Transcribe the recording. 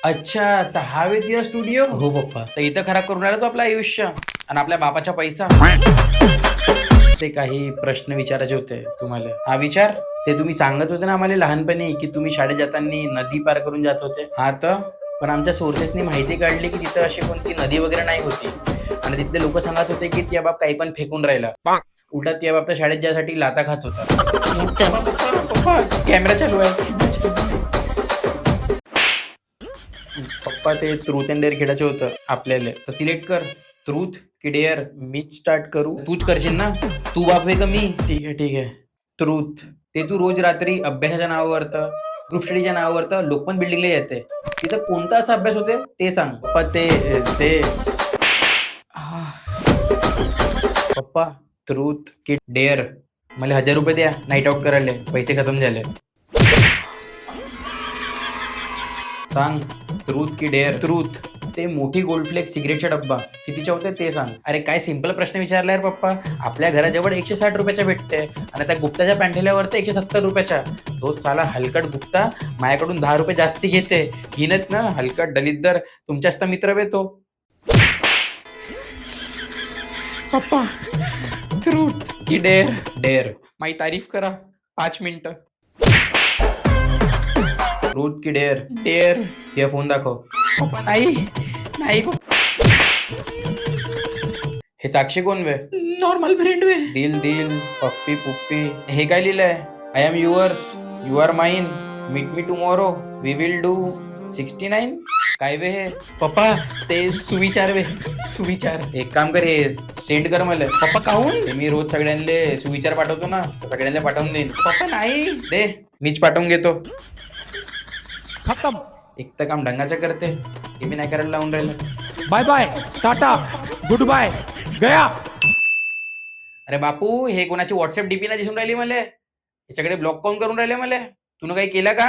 अच्छा, तर हा वे तुझा स्टुडिओ. हो पप्पा. तर इथं खराब करून राहिला तो आपलं आयुष्य आणि आपल्या बापाचा पैसा. ते काही प्रश्न विचारायचे होते तुम्हाला. हा विचार. ते तुम्ही सांगत होते ना आम्हाला लहानपणी की तुम्ही शाळेत जाताना नदी पार करून जात होते. हा तर पण आमच्या सोर्सेसनी माहिती काढली की तिथं अशी कोणती नदी वगैरे नाही होती आणि तिथले लोक सांगत होते की त्या बाप काही पण फेकून राहिला. उलटा त्या बाप तर शाळेत जायसाठी लाता खात होता. पप्पा कॅमेरा चालू आहे. पप्पा ते ट्रूथ अँड डेअर खेळायचं होतं आपल्याला, तर सिलेक्ट कर ट्रूथ की डेअर. मीच स्टार्ट करू, तूच करशील ना. तू बाप आहे का मी? ठीक आहे ठीक आहे. ट्रूथ. ते तू रोज रात्री अभ्यासाच्या नावावरतं, ग्रुप स्टडीच्या नावावरतं लोकमत बिल्डिंगला येते. तिथं कोणता असा अभ्यास होते ते सांग पप्पा. ते आह. पप्पा ट्रूथ की डेअर. मला 1000 रुपये द्या नाईट आउट करायला, पैसे खतम झाले. सांग ट्रूथ की डेअर. ट्रूथ. ते मोठी गोल्ड फ्लेक्स सिगरेटचा डब्बा कितीच्या होते ते सांग. अरे काय सिंपल प्रश्न विचारला यार पप्पा. आपल्या घराजवळ 160 रुपयाच्या भेटते आणि त्या गुप्ताच्या पॅन्टेल्यावर तर 170 रुपयाच्या. तो साला हलकट गुप्ता माझ्याकडून 10 रुपये जास्ती घेते. घेणत ना हलकट दलिद्दर, तुमच्याच तर मित्र वे तो. पप्पा ट्रूथ की डेअर. डेअर. माझी तारीफ करा 5 मिनिटं. ट्रूथ की डेअर. डेअर. तुझा फोन दाखव. पप्पा नाही नाही हे साक्षी कोण वे? नॉर्मल फ्रेंड वे. दिल दिल पप्पी पुप्पी. हे काय लिहिलंय? I am yours, you are mine, meet me tomorrow, we will do 69. काय वे हे? पप्पा ते सुविचार वे. सुविचार. एक काम कर हे सेंड कर मला. पप्पा काहून? ते मी रोज सगळ्यांना सुविचार पाठवतो ना, सगळ्यांना पाठवून देईन. पप्पा नाही दे, मीच पाठवून घेतो. खत्म. एक तर काम ढंगाचं करते, हे मी नाही करायला लावून राहिलं. Bye bye, tata, goodbye, गया. अरे बापू हे कोणाची व्हॉट्सअप डीपी ना दिसून राहिली मला. हे सगळे ब्लॉक कोण करून राहिले मला? तू काही केलं का?